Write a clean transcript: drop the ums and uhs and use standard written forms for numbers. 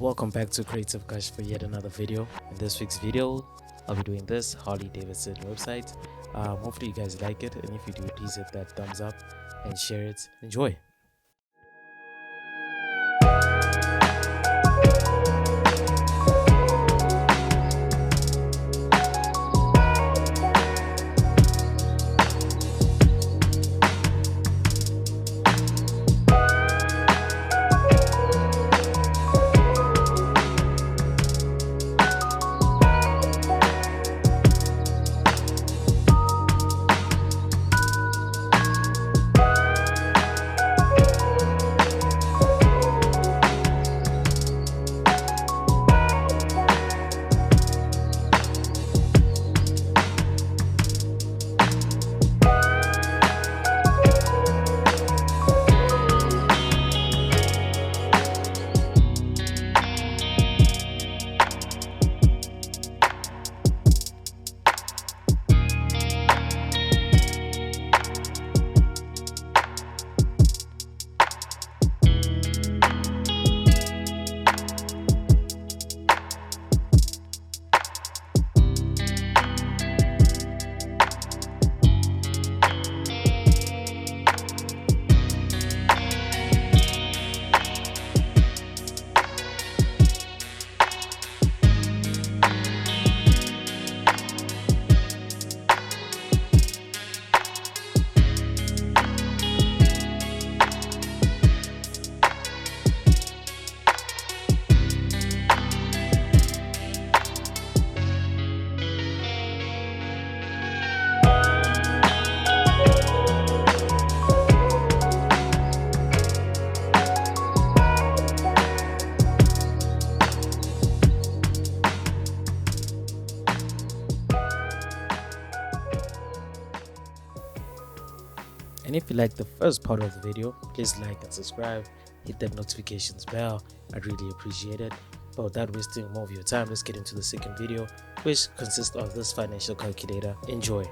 Welcome back to Creative Cash for yet another video. In this week's video, I'll be doing this Harley Davidson website. Hopefully you guys like it, and if you do, please hit that thumbs up and share it. Enjoy. And if you like the first part of the video, please like and subscribe, hit that notifications bell. I'd really appreciate it. But without wasting more of your time, let's get into the second video, which consists of this financial calculator. Enjoy.